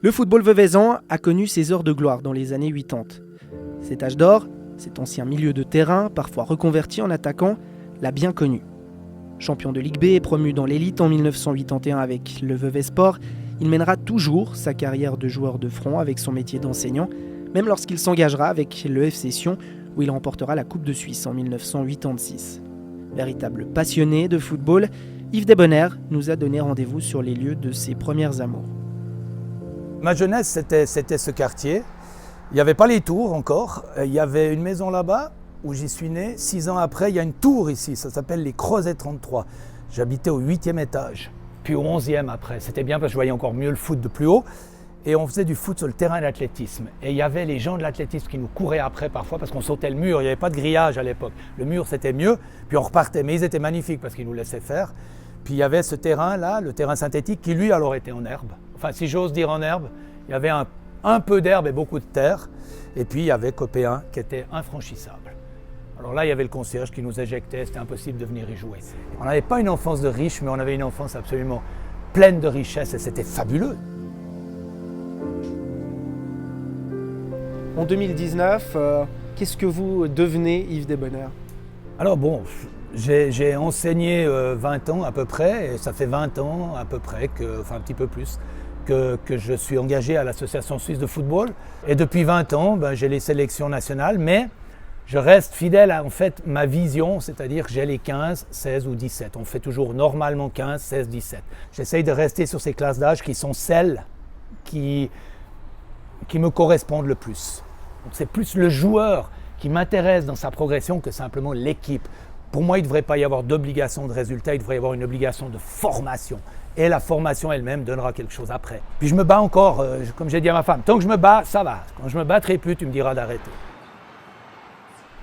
Le football veuvezan a connu ses heures de gloire dans les années 80. Cet âge d'or, cet ancien milieu de terrain, parfois reconverti en attaquant, l'a bien connu. Champion de Ligue B et promu dans l'élite en 1981 avec le Vevey Sport, il mènera toujours sa carrière de joueur de front avec son métier d'enseignant, même lorsqu'il s'engagera avec le FC Sion où il remportera la Coupe de Suisse en 1986. Véritable passionné de football, Yves Desbonheurs nous a donné rendez-vous sur les lieux de ses premières amours. Ma jeunesse, c'était ce quartier. Il n'y avait pas les tours encore. Il y avait une maison là-bas où j'y suis né. 6 ans après, il y a une tour ici. Ça s'appelle les Crozets 33. J'habitais au 8e étage, puis au 11e après. C'était bien parce que je voyais encore mieux le foot de plus haut. Et on faisait du foot sur le terrain d'athlétisme. Et il y avait les gens de l'athlétisme qui nous couraient après parfois parce qu'on sautait le mur. Il n'y avait pas de grillage à l'époque. Le mur, c'était mieux. Puis on repartait. Mais ils étaient magnifiques parce qu'ils nous laissaient faire. Puis il y avait ce terrain-là, le terrain synthétique, qui lui alors était en herbe. Enfin, si j'ose dire en herbe, il y avait un peu d'herbe et beaucoup de terre. Et puis il y avait Copé 1 qui était infranchissable. Alors là, il y avait le concierge qui nous éjectait, c'était impossible de venir y jouer. On n'avait pas une enfance de riche, mais on avait une enfance absolument pleine de richesse et c'était fabuleux. En 2019, qu'est-ce que vous devenez, Yves Desbonheurs ? Alors bon, j'ai enseigné 20 ans à peu près, et ça fait 20 ans à peu près, enfin un petit peu plus, que je suis engagé à l'Association suisse de football. Et depuis 20 ans, j'ai les sélections nationales, mais je reste fidèle à en fait, ma vision, c'est-à-dire que j'ai les 15, 16 ou 17. On fait toujours normalement 15, 16, 17. J'essaye de rester sur ces classes d'âge qui sont celles qui me correspondent le plus. Donc c'est plus le joueur qui m'intéresse dans sa progression que simplement l'équipe. Pour moi, il ne devrait pas y avoir d'obligation de résultat, il devrait y avoir une obligation de formation. Et la formation elle-même donnera quelque chose après. Puis je me bats encore, comme j'ai dit à ma femme, tant que je me bats, ça va. Quand je ne me battrai plus, tu me diras d'arrêter.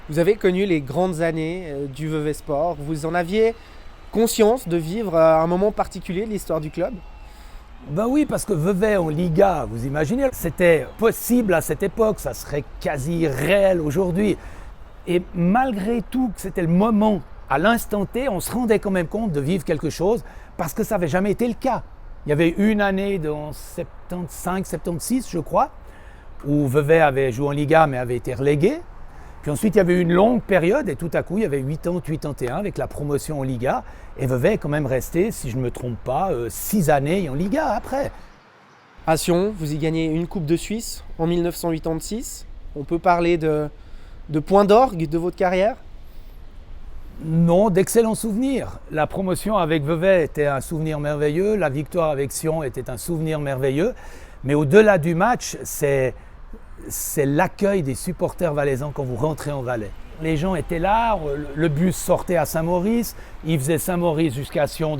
Vous avez connu les grandes années du Vevey Sport. Vous en aviez conscience de vivre un moment particulier de l'histoire du club ? Ben oui, parce que Vevey en Liga, vous imaginez, c'était possible à cette époque, ça serait quasi réel aujourd'hui. Et malgré tout, que c'était le moment, à l'instant T, on se rendait quand même compte de vivre quelque chose parce que ça n'avait jamais été le cas. Il y avait une année dans 75-76, je crois, où Vevey avait joué en Liga mais avait été relégué. Puis ensuite, il y avait une longue période et tout à coup, il y avait 80-81 avec la promotion en Liga. Et Vevey est quand même resté, si je ne me trompe pas, 6 années en Liga après. À Sion, vous y gagnez une Coupe de Suisse en 1986. On peut parler de point d'orgue de votre carrière ? Non, d'excellents souvenirs. La promotion avec Vevey était un souvenir merveilleux. La victoire avec Sion était un souvenir merveilleux. Mais au-delà du match, c'est l'accueil des supporters valaisans quand vous rentrez en Valais. Les gens étaient là, le bus sortait à Saint-Maurice, il faisait Saint-Maurice jusqu'à Sion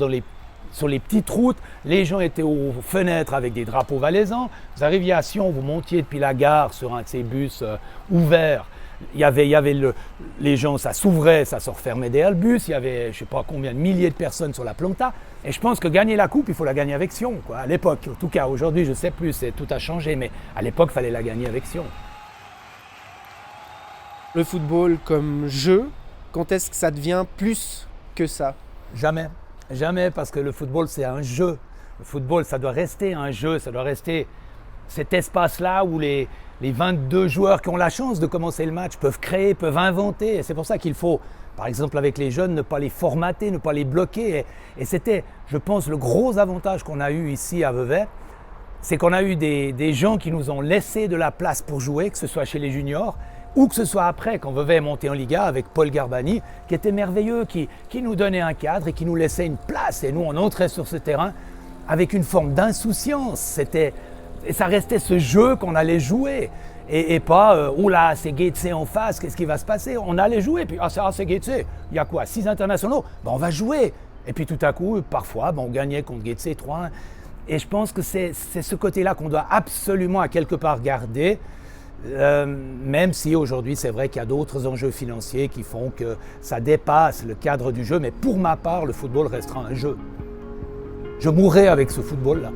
sur les petites routes. Les gens étaient aux fenêtres avec des drapeaux valaisans. Vous arriviez à Sion, vous montiez depuis la gare sur un de ces bus ouverts. Il y avait les gens, ça s'ouvrait, ça se refermait derrière le bus. Il y avait je ne sais pas combien de milliers de personnes sur la Planta. Et je pense que gagner la coupe, il faut la gagner avec Sion, quoi. À l'époque, en tout cas, aujourd'hui, je ne sais plus, tout a changé. Mais à l'époque, il fallait la gagner avec Sion. Le football comme jeu, quand est-ce que ça devient plus que ça ? Jamais. Jamais, parce que le football, c'est un jeu. Le football, ça doit rester un jeu, ça doit rester cet espace-là où les 22 joueurs qui ont la chance de commencer le match peuvent créer, peuvent inventer. Et c'est pour ça qu'il faut, par exemple avec les jeunes, ne pas les formater, ne pas les bloquer. Et c'était, je pense, le gros avantage qu'on a eu ici à Vevey, c'est qu'on a eu des gens qui nous ont laissé de la place pour jouer, que ce soit chez les juniors, ou que ce soit après, quand Vevey est monté en Liga avec Paul Garbani, qui était merveilleux, qui nous donnait un cadre et qui nous laissait une place. Et nous, on entrait sur ce terrain avec une forme d'insouciance. Et ça restait ce jeu qu'on allait jouer. Et pas, oula, c'est Guetze en face, qu'est-ce qui va se passer ? On allait jouer, puis c'est Guetze, il y a quoi, 6 internationaux ? On va jouer. Et puis tout à coup, parfois, on gagnait contre Guetze 3-1. Et je pense que c'est ce côté-là qu'on doit absolument à quelque part garder, même si aujourd'hui, c'est vrai qu'il y a d'autres enjeux financiers qui font que ça dépasse le cadre du jeu. Mais pour ma part, le football restera un jeu. Je mourrai avec ce football-là.